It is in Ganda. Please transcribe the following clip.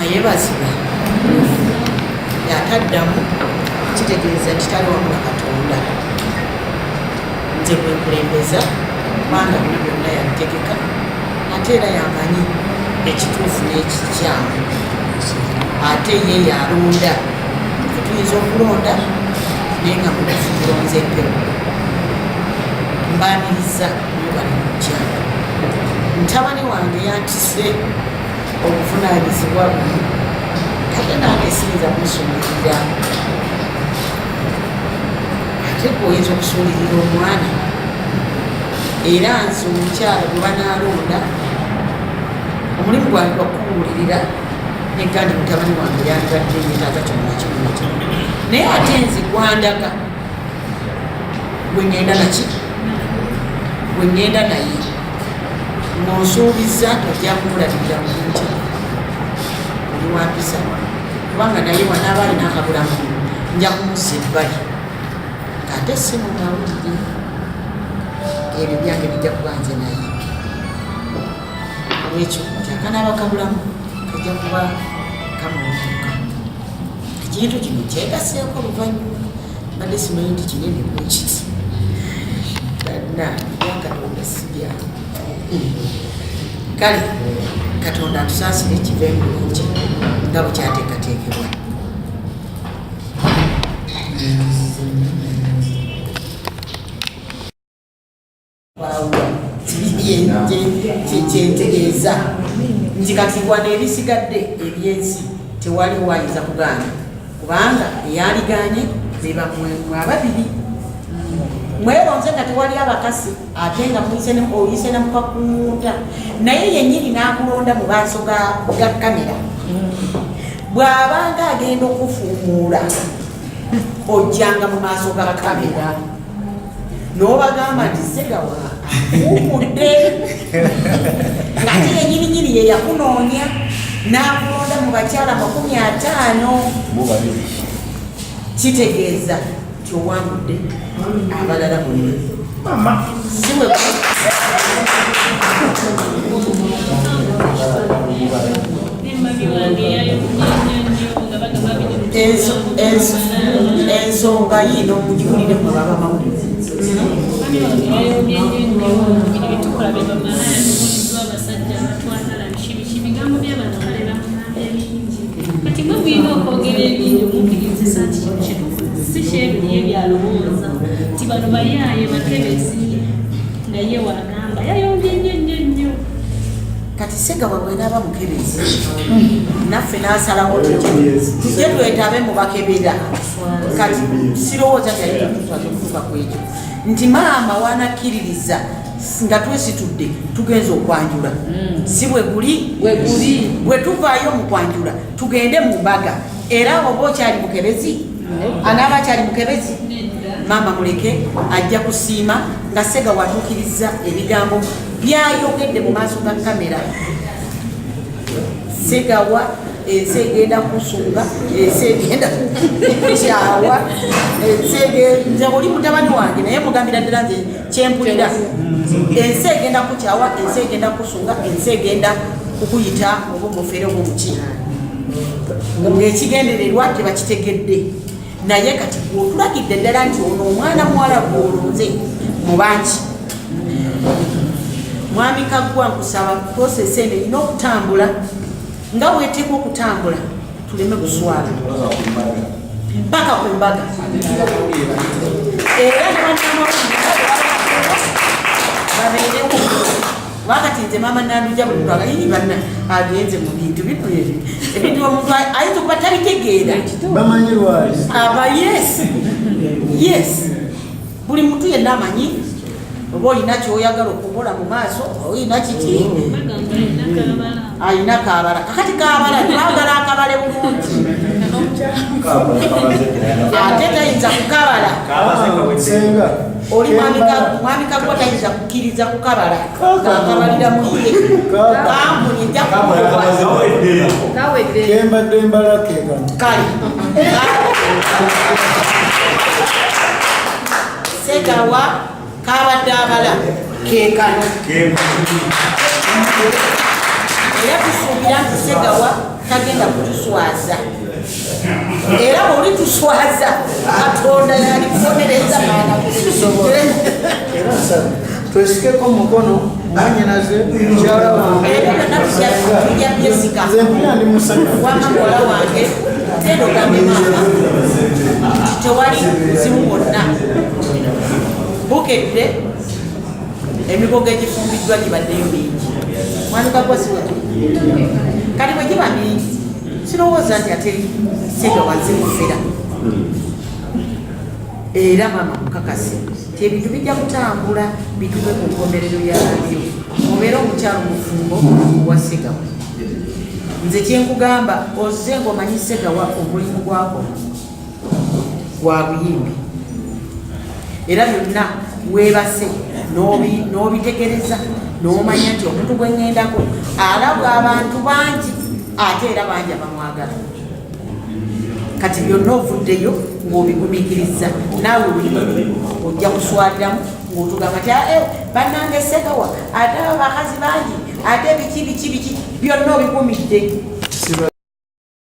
Ayebazibwa yataddamu kitegeeza nti tali wamu na Katonda. Nze bwekulembeza kubanga buli byonna yabitegeka ate era yamanyi ekituufu n'ekikyamu. Ate ye yalonda, tuyinza okulonda naye nga mutuufu tulonze empewo. Mbaaniriza bali mu kyalo. Mutabani wange yantise obuvunaanyizibwa buno kate nange siyinza kumusuulirira. Ate oyinza okusuulirira omwana era nze omukyala gwe banaalonda omulimu gwange gwakubuulirira negandi mutabani wange yandadde yetaaga kyonna kimuti naye ate nze gwandaga gwe ngenda naki gwe ngenda naye nonsuubiza tojja kumulabirira bulungi oli wampisa kubanga naye wanaaba alina akabulamu nja kumussa ebbali ng'ate si mu mawulire ebyo byange bijja kuba nze naye olwekyo akanaaba kabulamu kajja kuba kamuutuka. Ekintu kino kyegaseeko oluvannyuma badde simanyi nti kinene bwekiti banna byakatonda sibyamu. Kale Katonda atusaasire ekiva ebulungi nga bwe kyateekateekebwa. Kyentegeeza nti kati wano ebisigadde ebyensi tewali wayinza kugaana kubanga eyaliganye beba mmwe ababiri mweronze nga tewali abakasi ate nga oyise namukakuunda naye yennyini n'akulonda mu maaso ga kamera. Bw'abanga agenda okufuumuula ojjanga mu maaso ga kamera n'obagamba nti Ssegawa akuumudde ng'ate yennyininyini ye yakunoonya n'akulonda mu bakyala 50. Kitegeeza nti owangudde abalala bonna siwe ensonga yiino mugiwulire mu baba mawulire. Kati mwe mulina okwogera ebingi omukkiriza nti kino kituufu si kyebiri ebyalowooza nti bano bayaaye bakebezi naye wagamba yayombye nnyo. Kati Ssegawa bwenaaba mukebezi naffe n'asalawo tujje twetaabe mu bakebera. Kati sirowooza ntiayitutuka ku ekyo nti maama wanakkiririza nga twesitudde tugenza okwanjula si bwe guli bwe tuvaayo mu kwanjula tugende mu mbaga era oba okyali mukebezi anaaba akyali mukebezi maama muleke ajja kusiima nga Ssegawa atuukiriza ebigambo byayogedde mu maaso ga kamera. Ssegawa ensi egenda kusunga, ensi egenda kukyawa, nze oli mutabani wange naye mugambira ddala nze kyempulira. Ensi egenda kukyawa, ensi egenda kusunga, ensi egenda kukuyita oba omufere obwomuki ng'ekigendererwa tebakitegedde. Naye kati otulagidde ddala nti ono omwana muwala gw'olonze mu bangi Mwami Kaggwa nkusaba prosesi eno erina okutambula nga bweteekwa okutambula tuleme kuswala mpaka ku mbaga era babeerewo wakati nze maama nanduja buli muntu agayini banna agenze mu bintu bino ebintu omuntu ayinza okuba tabitegeera aba yes buli muntu yenna amanyi oba olina kyoyagala okukola mu maaso olina kiki alina kabala kakati kabala twagala akabale bulungi ate tayinza kukabala oli Mwami Kaggwa tayinza kukkiriza kukabala ng'akabalira muye kampuni ejja kale Ssegawa kabadde abala kekano era tusuubira nti Ssegawa tagenda kutuswaza era bwoli tuswaza Katonda yali kubonereza maana era twesikeko mukono mwanyinaze mukyala wange zempulira ndi musanyufu wamamuwala wange terogambe maama tewali buzibu bwonna bukedde emigogo egifumbiddwa gibaddeyo mingi mwanukakozi wetu kati bwe giba mingi sirowooza nti ate Sega wazimufera era mama mukakasi ti ebintu bijja kutambula bitume ku nkomerero yabyo obeera omukyalo mufumbo wa Segawa. Nze kyenkugamba ozze ng'omanyi Segawa omulimu gwako gwa buyimbi era byonna weebase n'obitegereza n'omanya nti omuntu gwe ŋŋendako alabwa abantu bangi ate era bangi abamwagala kati byonna ovuddeyo ng'obigumiikiriza naawe ojja kuswaliramu ng'otugamba ti bannange Segawa ate abakazi bangi ate biki byonna obigumidde